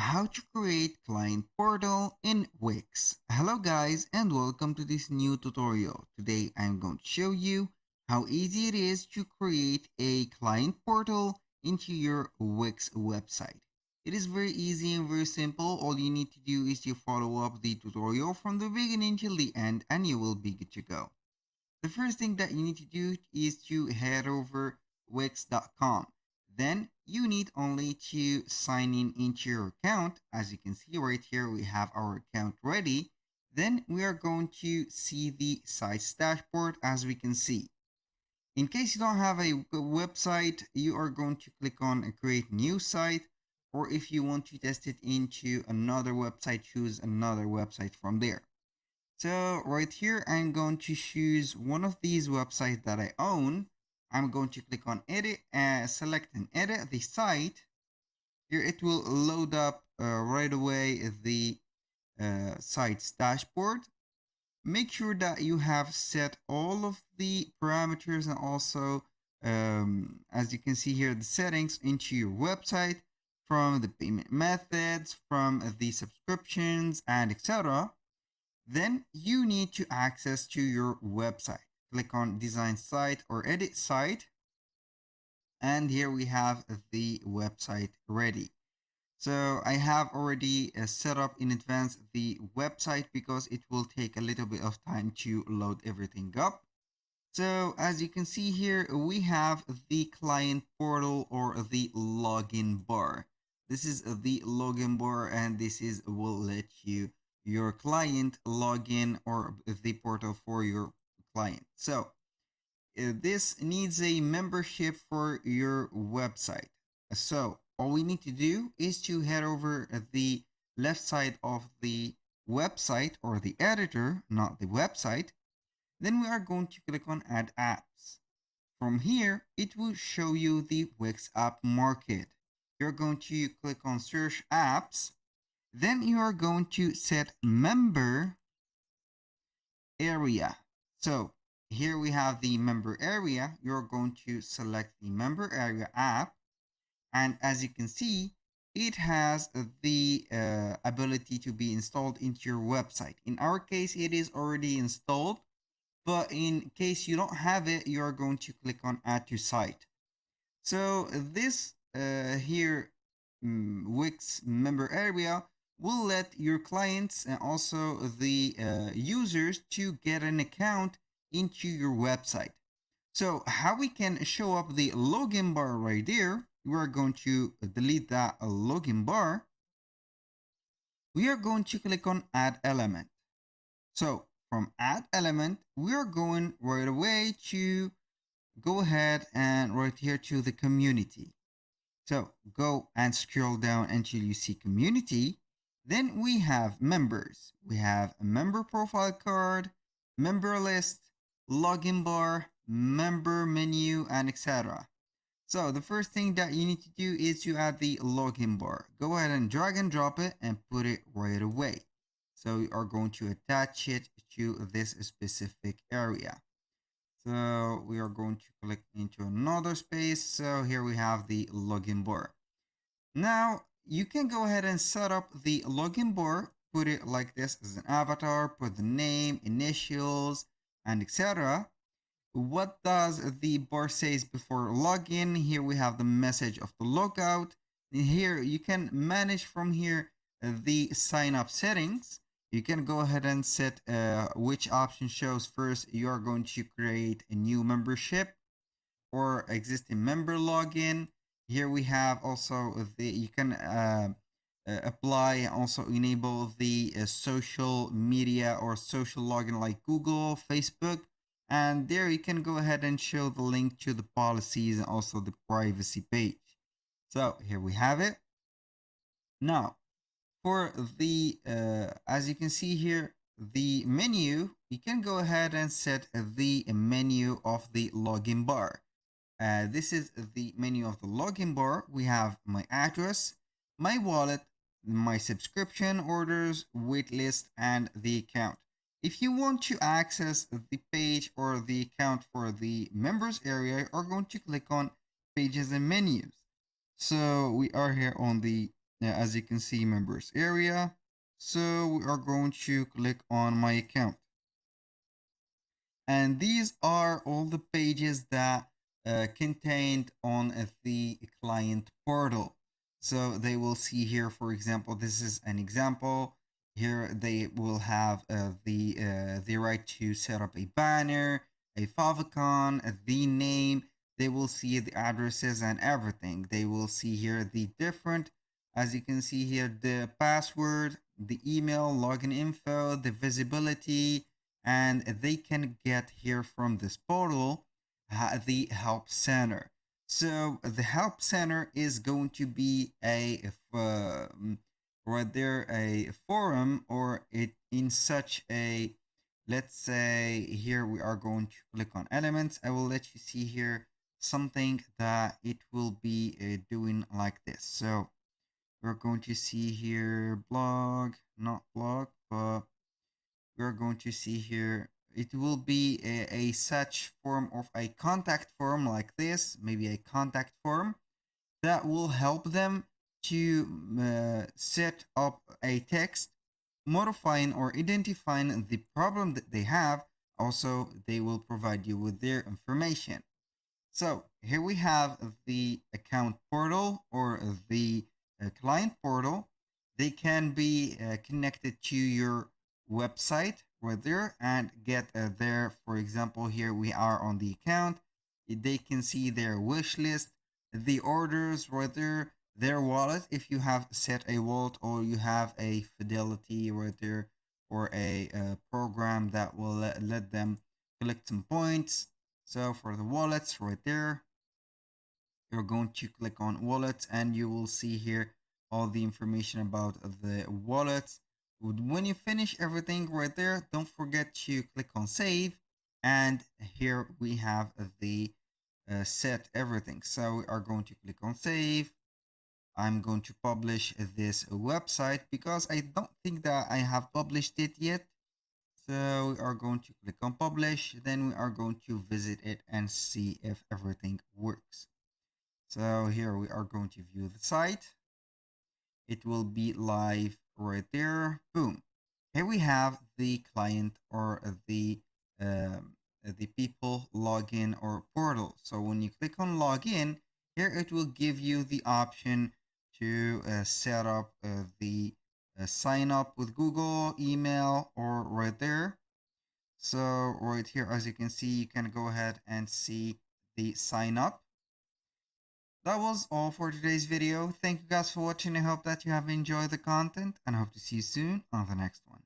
how to create client portal in Wix. Hello guys and welcome to this new tutorial. Today I'm going to show you how easy it is to create a client portal into your Wix website. It is very easy and very simple. All you need to do is to follow up the tutorial from the beginning till the end and you will be good to go. The first thing that you need to do is to head over wix.com. Then you need only to sign in into your account. As you can see right here, we have our account ready. Then we are going to see the site's dashboard as we can see. In case you don't have a website, you are going to click on create new site, or if you want to test it into another website, choose another website from there. So right here, I'm going to choose one of these websites that I own. I'm going to click on edit and select and edit the site. Here it will load up right away the site's dashboard. Make sure that you have set all of the parameters and also, as you can see here, the settings into your website, from the payment methods, from the subscriptions, and etc. Then you need to access to your website. Click on design site or edit site. And here we have the website ready. So I have already set up in advance the website because it will take a little bit of time to load everything up. So as you can see here, we have the client portal or the login bar. This is the login bar and this is will let your client log in or the portal for your client. So this needs a membership for your website. So all we need to do is to head over the left side of the website or the editor, not the website. Then we are going to click on add apps. From here, it will show you the Wix app market. You're going to click on search apps. Then you are going to set member area. So here we have the member area. You're going to select the member area app. And as you can see, it has the ability to be installed into your website. In our case, it is already installed. But in case you don't have it, you are going to click on add to site. So this here Wix member area will let your clients and also the users to get an account into your website. So how we can show up the login bar right there, we are going to delete that login bar. We are going to click on add element. So from add element, we are going right away to go ahead and right here to the community. So go and scroll down until you see community. Then we have members. We have a member profile card, member list, login bar, member menu, and etc. So the first thing that you need to do is to add the login bar. Go ahead and drag and drop it and put it right away. So we are going to attach it to this specific area. So we are going to click into another space. So here we have the login bar. Now you can go ahead and set up the login bar, put it like this as an avatar, put the name, initials, and etc. What does the bar says before login? Here we have the message of the logout. And here you can manage from here the sign up settings. You can go ahead and set which option shows first. You are going to create a new membership or existing member login. Here we have also you can apply also enable the social media or social login like Google, Facebook, and there you can go ahead and show the link to the policies and also the privacy page. So here we have it. Now for the as you can see here, the menu, you can go ahead and set the menu of the login bar. This is the menu of the login bar. We have my address, my wallet, my subscription orders, waitlist, and the account. If you want to access the page or the account for the members area, you are going to click on pages and menus. So we are here on the as you can see, members area. So we are going to click on my account. And these are all the pages that contained on the client portal. So they will see here, for example, this is an example. Here they will have the right to set up a banner, a favicon, the name. They will see the addresses and everything. They will see here the different, as you can see here, the password, the email, login info, the visibility, and they can get here from this portal the help center. So the help center is going to be right there a forum, or it in such a, let's say here we are going to click on elements. I will let you see here something that it will be doing like this. So we're going to see here blog, not blog, but we're going to see here it will be a such form of a contact form like this, maybe a contact form that will help them to set up a text modifying or identifying the problem that they have. Also, they will provide you with their information. So here we have the account portal or the client portal. They can be connected to your website right there and get there. For example, here we are on the account. They can see their wish list, the orders right there, their wallet. If you have set a wallet or you have a Fidelity right there, or a program that will let them collect some points. So for the wallets right there, you're going to click on wallets and you will see here all the information about the wallets. When you finish everything right there, don't forget to click on save. And here we have the set everything. So we are going to click on save. I'm going to publish this website because I don't think that I have published it yet. So we are going to click on publish, then we are going to visit it and see if everything works. So here we are going to view the site. It will be live right there. Boom. Here we have the client or the people login or portal. So when you click on login, here it will give you the option to set up the sign up with Google, email, or right there. So right here, as you can see, you can go ahead and see the sign up. That was all for today's video. Thank you guys for watching. I hope that you have enjoyed the content and I hope to see you soon on the next one.